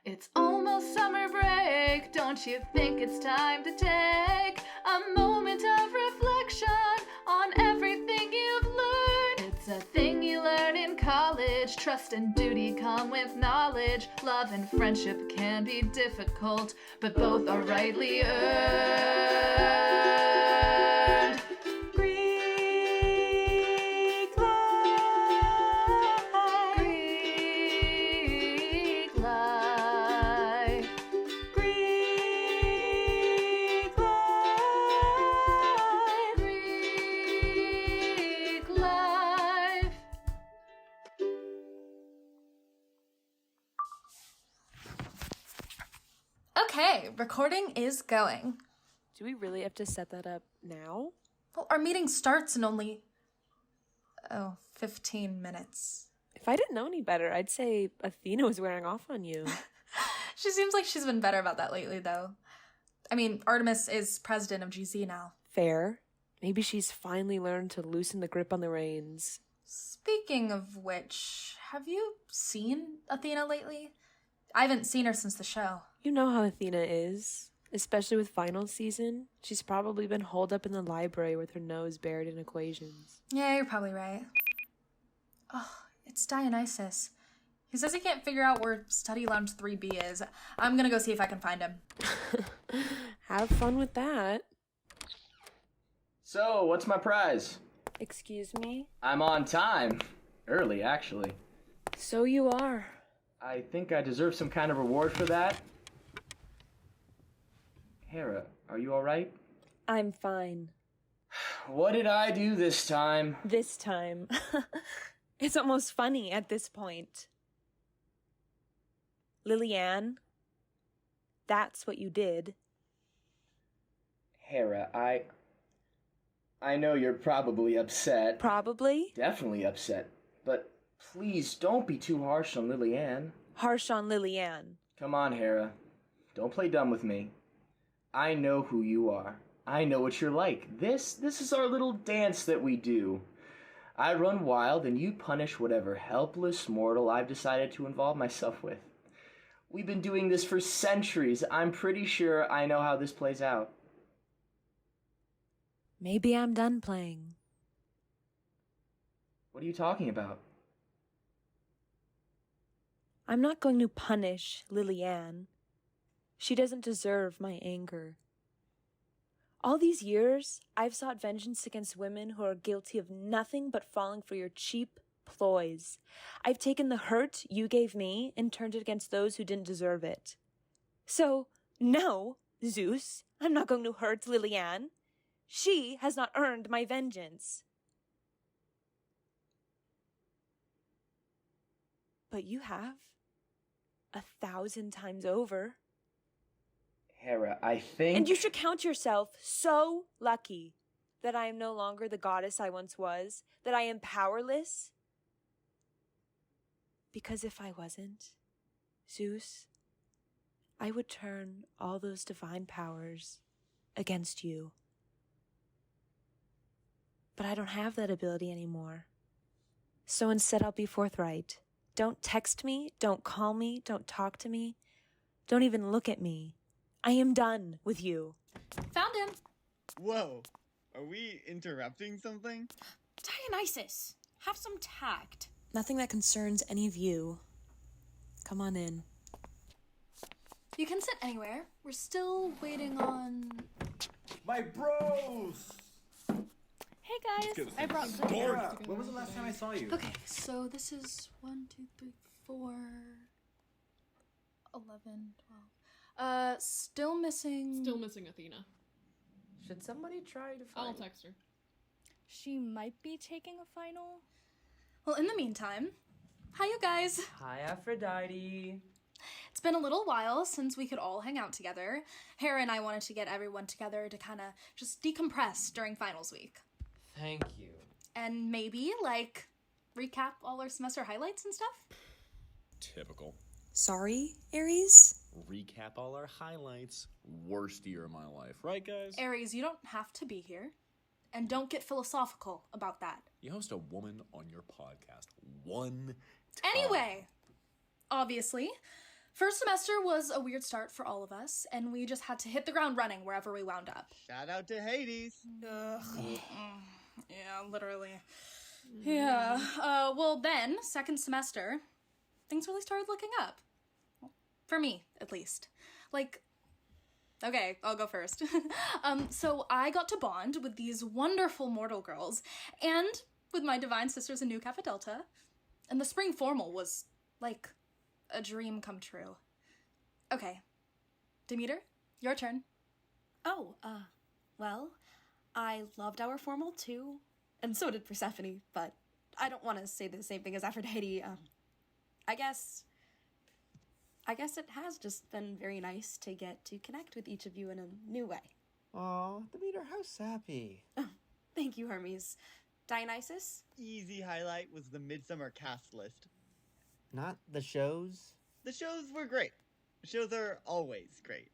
It's almost summer break, don't you think it's time to take a moment of reflection on everything you've learned? It's a thing you learn in college, trust and duty come with knowledge. Love and friendship can be difficult, but both are rightly earned. Greek life. Greek life. Greek life. Greek life. Okay, recording is going. Do we really have to set that up now? Well, our meeting starts in only 15 minutes. If I didn't know any better, I'd say Athena was wearing off on you. She seems like she's been better about that lately, though. I mean, Artemis is president of GZ now. Fair. Maybe she's finally learned to loosen the grip on the reins. Speaking of which, have you seen Athena lately? I haven't seen her since the show. You know how Athena is, especially with final season. She's probably been holed up in the library with her nose buried in equations. Yeah, you're probably right. Oh, it's Dionysus. He says he can't figure out where Study Lounge 3B is. I'm gonna go see if I can find him. Have fun with that. So, what's my prize? Excuse me? I'm on time. Early, actually. So you are. I think I deserve some kind of reward for that. Hera, are you alright? I'm fine. What did I do this time? This time. It's almost funny at this point. Lillian, that's what you did. Hera, I know you're probably upset. Probably. Definitely upset. But please don't be too harsh on Lillian. Harsh on Lillian. Come on, Hera. Don't play dumb with me. I know who you are. I know what you're like. This is our little dance that we do. I run wild and you punish whatever helpless mortal I've decided to involve myself with. We've been doing this for centuries. I'm pretty sure I know how this plays out. Maybe I'm done playing. What are you talking about? I'm not going to punish Lillian. She doesn't deserve my anger. All these years, I've sought vengeance against women who are guilty of nothing but falling for your cheap ploys. I've taken the hurt you gave me and turned it against those who didn't deserve it. So, no, Zeus, I'm not going to hurt Lillian. She has not earned my vengeance. But you have. 1,000 times over. Hera, I think... And you should count yourself so lucky that I am no longer the goddess I once was, that I am powerless. Because if I wasn't, Zeus, I would turn all those divine powers against you. But I don't have that ability anymore. So instead I'll be forthright. Don't text me, don't call me, don't talk to me, don't even look at me. I am done with you. Found him. Whoa, are we interrupting something? Dionysus, have some tact. Nothing that concerns any of you. Come on in. You can sit anywhere. We're still waiting on... My bros! Hey guys, I brought some... When was the last time I saw you? Okay, so this is 1, 2, 3, 4, 11, 12. Still missing Athena. Should somebody try to I'll find... text her. She might be taking a final. Well, in the meantime, hi you guys. Hi, Aphrodite. It's been a little while since we could all hang out together. Hera and I wanted to get everyone together to kind of just decompress during finals week. Thank you. And maybe, like, recap all our semester highlights and stuff? Typical. Sorry, Aries? Recap all our highlights. Worst year of my life. Right, guys? Aries, you don't have to be here. And don't get philosophical about that. You host a woman on your podcast one time. Anyway, obviously, First semester was a weird start for all of us, and we just had to hit the ground running wherever we wound up. Shout out to Hades. Ugh. Yeah, literally. Yeah. Well then, second semester, things really started looking up. Well, for me, at least. Like, okay, I'll go first. So I got to bond with these wonderful mortal girls, and with my divine sisters in Nu Kappa Delta, and the spring formal was, like, a dream come true. Okay. Demeter, your turn. Oh, well, I loved our formal too, and so did Persephone, but I don't want to say the same thing as Aphrodite. I guess it has just been very nice to get to connect with each of you in a new way. Aw, Demeter, how sappy. Thank you, Hermes. Dionysus? Easy highlight was the Midsummer cast list. Not the shows? The shows were great. The shows are always great.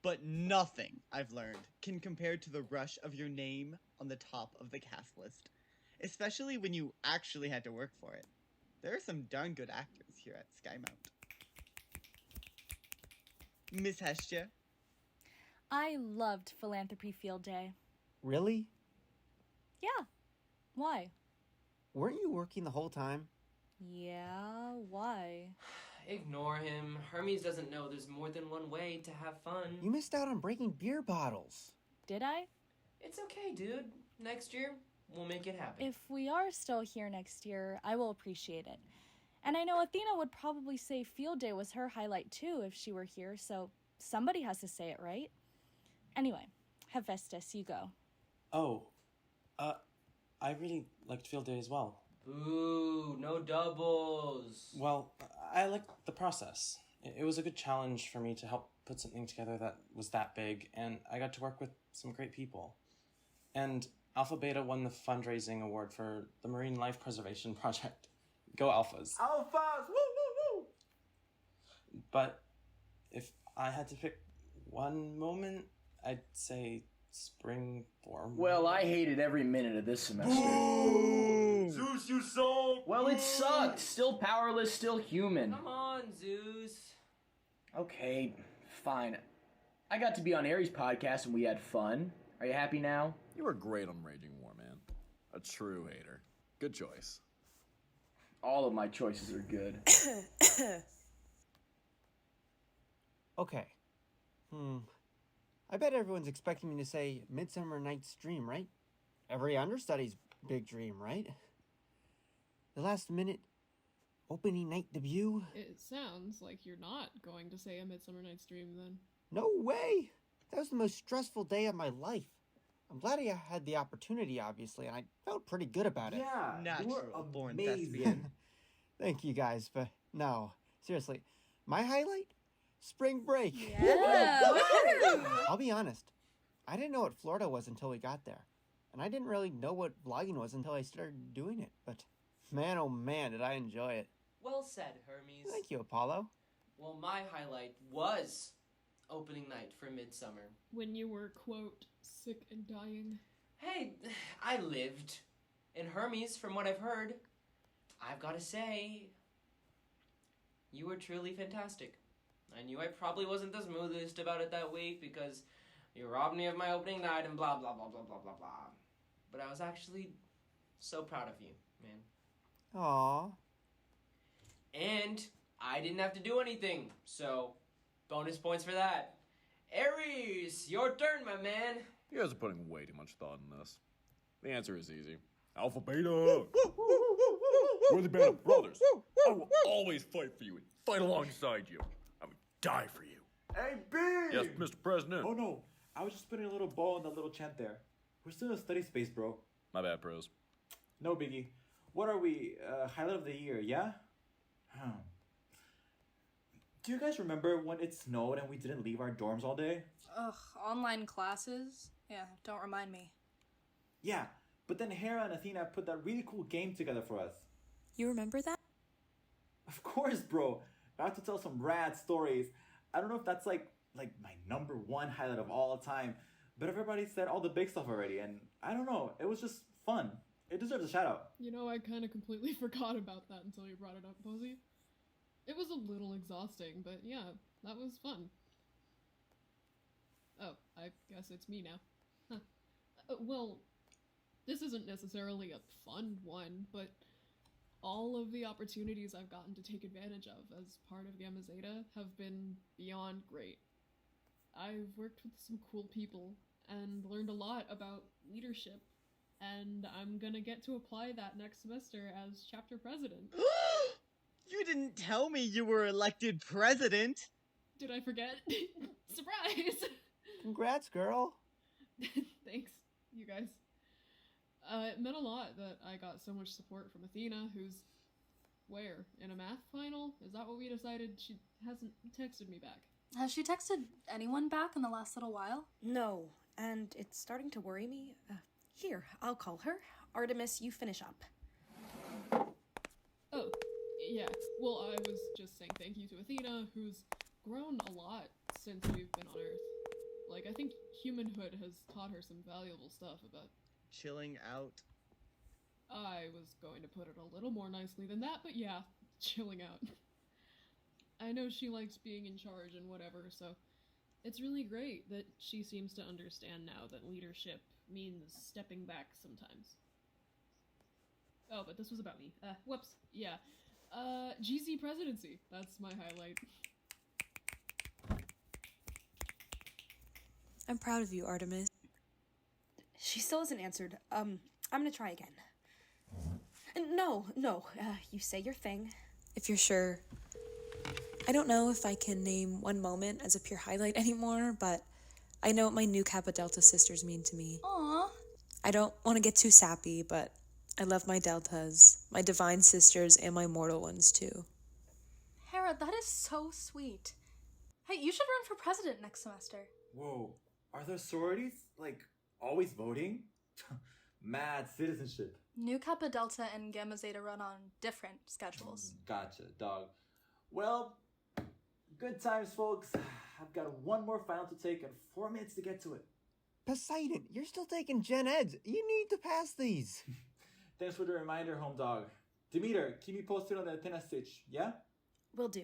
But nothing, I've learned, can compare to the rush of your name on the top of the cast list. Especially when you actually had to work for it. There are some darn good actors here at Skymount. Miss Hestia? I loved Philanthropy Field Day. Really? Yeah. Why? Weren't you working the whole time? Yeah, why? Ignore him. Hermes doesn't know there's more than one way to have fun. You missed out on breaking beer bottles. Did I? It's okay, dude. Next year, we'll make it happen. If we are still here next year, I will appreciate it. And I know Athena would probably say Field Day was her highlight too if she were here, so somebody has to say it, right? Anyway, Hephaestus, you go. Oh, I really liked Field Day as well. Boo, no doubles. Well, I liked the process. It was a good challenge for me to help put something together that was that big, and I got to work with some great people. And Alpha Beta won the fundraising award for the Marine Life Preservation Project. Go Alphas. Alphas! Woo, woo, woo! But if I had to pick one moment, I'd say spring form. Well, I hated every minute of this semester. Zeus, you suck! Well, it sucked. Still powerless, still human. Come on, Zeus. Okay, fine. I got to be on Aries' podcast and we had fun. Are you happy now? You were great on Raging War, man. A true hater. Good choice. All of my choices are good. Okay. I bet everyone's expecting me to say Midsummer Night's Dream, right? Every understudy's big dream, right? The last minute opening night debut? It sounds like you're not going to say A Midsummer Night's Dream then. No way! That was the most stressful day of my life. I'm glad I had the opportunity, obviously, and I felt pretty good about it. Yeah, natural born thespian. Thank you guys, but no, seriously, my highlight? Spring break. Yeah. I'll be honest, I didn't know what Florida was until we got there, and I didn't really know what vlogging was until I started doing it, but man, oh man, did I enjoy it. Well said, Hermes. Thank you, Apollo. Well, my highlight was opening night for Midsummer. When you were, quote, sick and dying. Hey, I lived. And Hermes, from what I've heard, I've got to say, you were truly fantastic. I knew I probably wasn't the smoothest about it that week because you robbed me of my opening night and blah, blah, blah, blah, blah, blah, blah. But I was actually so proud of you, man. Aww. And I didn't have to do anything, so bonus points for that. Aries, your turn, my man. You guys are putting way too much thought in this. The answer is easy. Alpha Beta! We're the band of brothers. I will always fight for you and fight alongside you. I would die for you. Hey, B! Yes, Mr. President. Oh no, I was just putting a little bow in that little chant there. We're still in study space, bro. My bad, pros. No biggie. What are we? Highlight of the year, yeah? Do you guys remember when it snowed and we didn't leave our dorms all day? Ugh, online classes? Yeah, don't remind me. Yeah, but then Hera and Athena put that really cool game together for us. You remember that? Of course, bro. I have to tell some rad stories. I don't know if that's like my number one highlight of all time, but everybody said all the big stuff already, and I don't know. It was just fun. It deserves a shout out. You know, I kind of completely forgot about that until you brought it up, Posey. It was a little exhausting, but yeah, that was fun. Oh, I guess it's me now. Huh. Well, this isn't necessarily a fun one, but all of the opportunities I've gotten to take advantage of as part of Gamma Zeta have been beyond great. I've worked with some cool people and learned a lot about leadership, and I'm gonna get to apply that next semester as chapter president. You didn't tell me you were elected president. Did I forget? Surprise! Congrats, girl. Thanks, you guys. It meant a lot that I got so much support from Athena, who's where? In a math final? Is that what we decided? She hasn't texted me back. Has she texted anyone back in the last little while? No, and it's starting to worry me. Here, I'll call her. Artemis, you finish up. Oh, yeah. Well, I was just saying thank you to Athena, who's grown a lot since we've been on Earth. Like, I think humanhood has taught her some valuable stuff about chilling out. I was going to put it a little more nicely than that, but yeah, chilling out. I know she likes being in charge and whatever, so it's really great that she seems to understand now that leadership means stepping back sometimes. Oh, but this was about me. Whoops. Yeah. GZ presidency. That's my highlight. I'm proud of you, Artemis. She still hasn't answered. I'm gonna try again. No, you say your thing. If you're sure. I don't know if I can name one moment as a pure highlight anymore, but I know what my new Kappa Delta sisters mean to me. Aww. I don't want to get too sappy, but I love my Deltas, my divine sisters, and my mortal ones too. Hera, that is so sweet. Hey, you should run for president next semester. Whoa, are there sororities, like, always voting? Mad citizenship. New Kappa Delta and Gamma Zeta run on different schedules. Gotcha, dog. Well, good times, folks. I've got one more final to take and 4 minutes to get to it. Poseidon, you're still taking gen eds. You need to pass these. Thanks for the reminder, home dog. Demeter, keep me posted on the antenna stitch, yeah? Will do.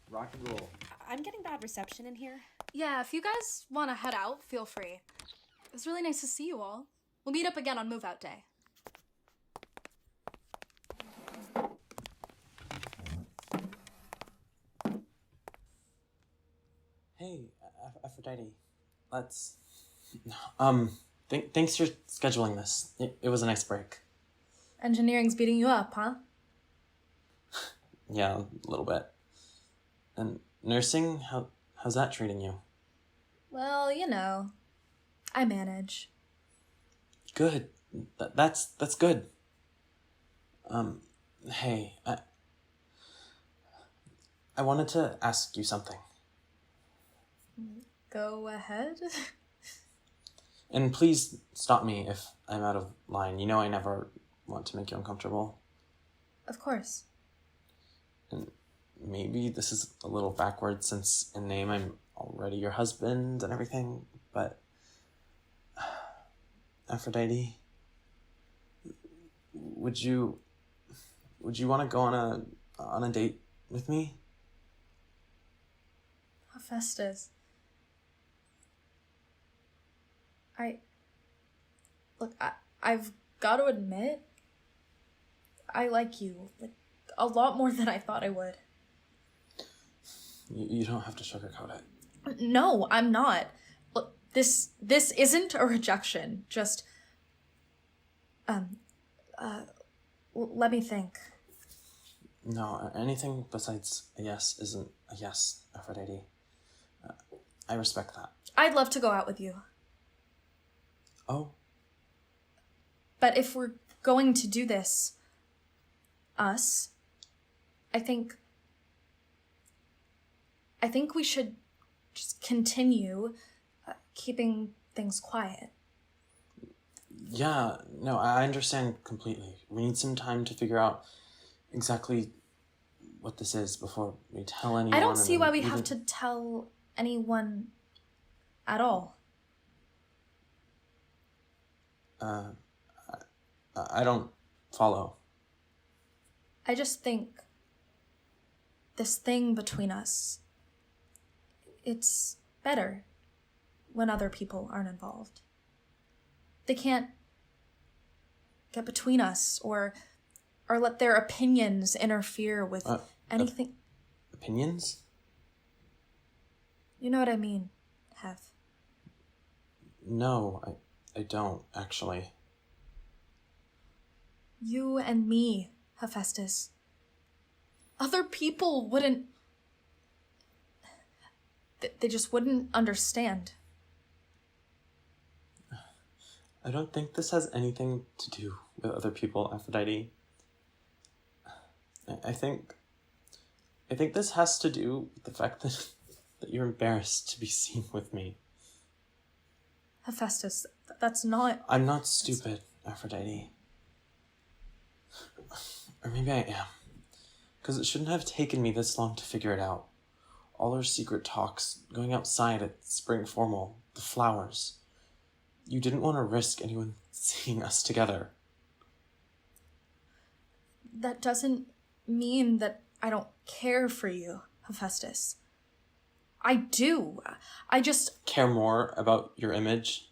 Rock and roll. I'm getting bad reception in here. Yeah, if you guys want to head out, feel free. It was really nice to see you all. We'll meet up again on Move Out Day. Hey, Aphrodite. Let's... thanks for scheduling this. It was a nice break. Engineering's beating you up, huh? Yeah, a little bit. And nursing, how's that treating you? Well, you know, I manage. Good. That's good. Hey, I wanted to ask you something. Go ahead. And please stop me if I'm out of line. You know I never want to make you uncomfortable. Of course. And maybe this is a little backward since in name I'm already your husband and everything, but Aphrodite, would you want to go on a date with me? Hephaestus. I've got to admit, I like you, like, a lot more than I thought I would. You don't have to sugarcoat it. No, I'm not. Look, this isn't a rejection. Just, let me think. No, anything besides a yes isn't a yes, Aphrodite. I respect that. I'd love to go out with you. Oh? But if we're going to do this, us, I think we should just continue keeping things quiet. Yeah, no, I understand completely. We need some time to figure out exactly what this is before we tell anyone. I don't see why we have to tell anyone at all. I don't follow. I just think this thing between us, it's better when other people aren't involved. They can't get between us or let their opinions interfere with anything. Opinions? You know what I mean, Hef. No, I don't, actually. You and me, Hephaestus. Other people wouldn't... They just wouldn't understand. I don't think this has anything to do with other people, Aphrodite. I think this has to do with the fact that you're embarrassed to be seen with me. Hephaestus, that's not... I'm not stupid, Aphrodite. Or maybe I am. Because it shouldn't have taken me this long to figure it out. All our secret talks, going outside at spring formal, the flowers. You didn't want to risk anyone seeing us together. That doesn't mean that I don't care for you, Hephaestus. I do. I just... Care more about your image?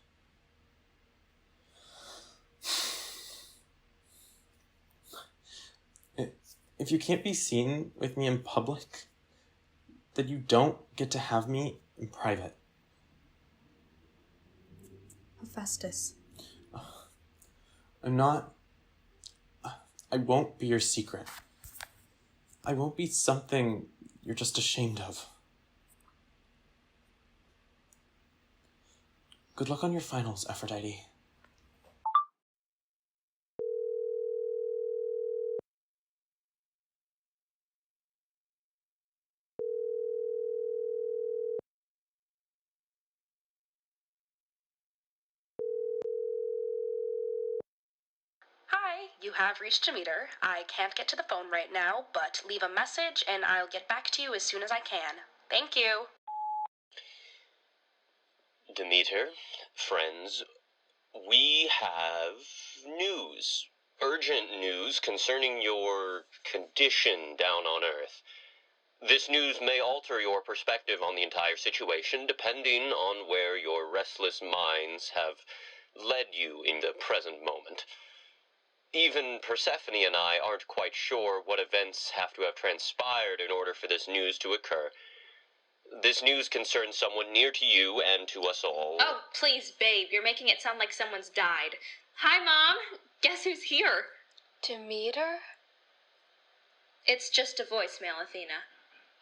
If you can't be seen with me in public, then you don't get to have me in private. Hephaestus. I won't be your secret. I won't be something you're just ashamed of. Good luck on your finals, Aphrodite. Hi, you have reached Demeter. I can't get to the phone right now, but leave a message and I'll get back to you as soon as I can. Thank you. Demeter, friends, we have news. Urgent news concerning your condition down on Earth. This news may alter your perspective on the entire situation, depending on where your restless minds have led you in the present moment. Even Persephone and I aren't quite sure what events have to have transpired in order for this news to occur. This news concerns someone near to you and to us all. Oh, please, babe, you're making it sound like someone's died. Hi, Mom. Guess who's here? Demeter? It's just a voicemail, Athena.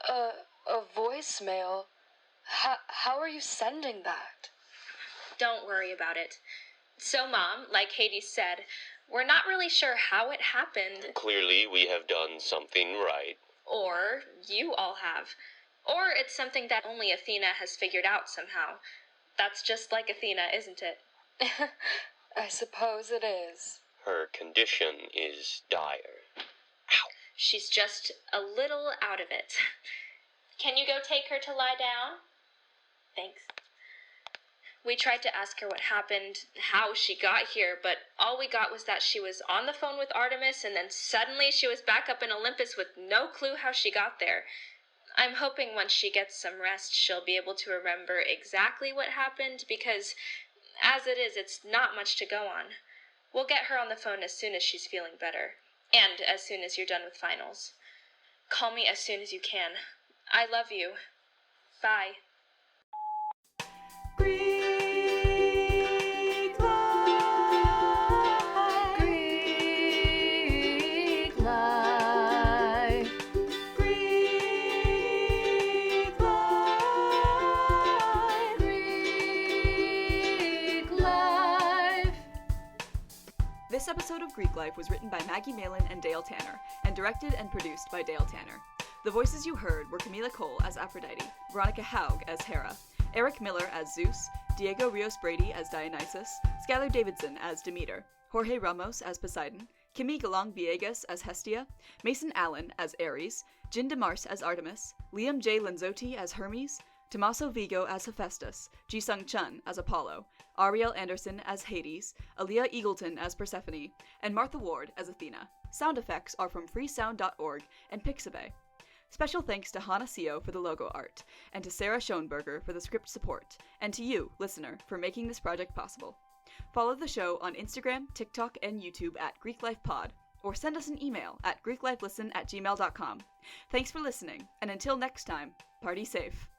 A voicemail? How are you sending that? Don't worry about it. So, Mom, like Hades said, we're not really sure how it happened. Clearly, we have done something right. Or you all have. Or it's something that only Athena has figured out somehow. That's just like Athena, isn't it? I suppose it is. Her condition is dire. Ow. She's just a little out of it. Can you go take her to lie down? Thanks. We tried to ask her what happened, how she got here, but all we got was that she was on the phone with Artemis and then suddenly she was back up in Olympus with no clue how she got there. I'm hoping once she gets some rest, she'll be able to remember exactly what happened because, as it is, it's not much to go on. We'll get her on the phone as soon as she's feeling better, and as soon as you're done with finals. Call me as soon as you can. I love you. Bye. Greek life. Greek life. Greek life. Greek life. This episode of Greek Life was written by Maggie, Malin, and Dale Tanner, and directed and produced by Dale Tanner. The voices you heard were Camila Cole as Aphrodite, Veronica Haug as Hera, Eric Miller as Zeus, Diego Rios Brady as Dionysus, Skylar Davidson as Demeter, Jorge Ramos as Poseidon, Kimi Galang Villegas as Hestia, Mason Allen as Ares, Jin DeMars as Artemis, Liam J. Lanzotti as Hermes, Tommaso Vigo as Hephaestus, Ji-Sung Chun as Apollo, Ariel Anderson as Hades, Aaliyah Eagleton as Persephone, and Martha Ward as Athena. Sound effects are from freesound.org and Pixabay. Special thanks to Hana Seo for the logo art, and to Sarah Schoenberger for the script support, and to you, listener, for making this project possible. Follow the show on Instagram, TikTok, and YouTube at GreekLifePod, or send us an email at GreekLifeListen@gmail.com. Thanks for listening, and until next time, party safe.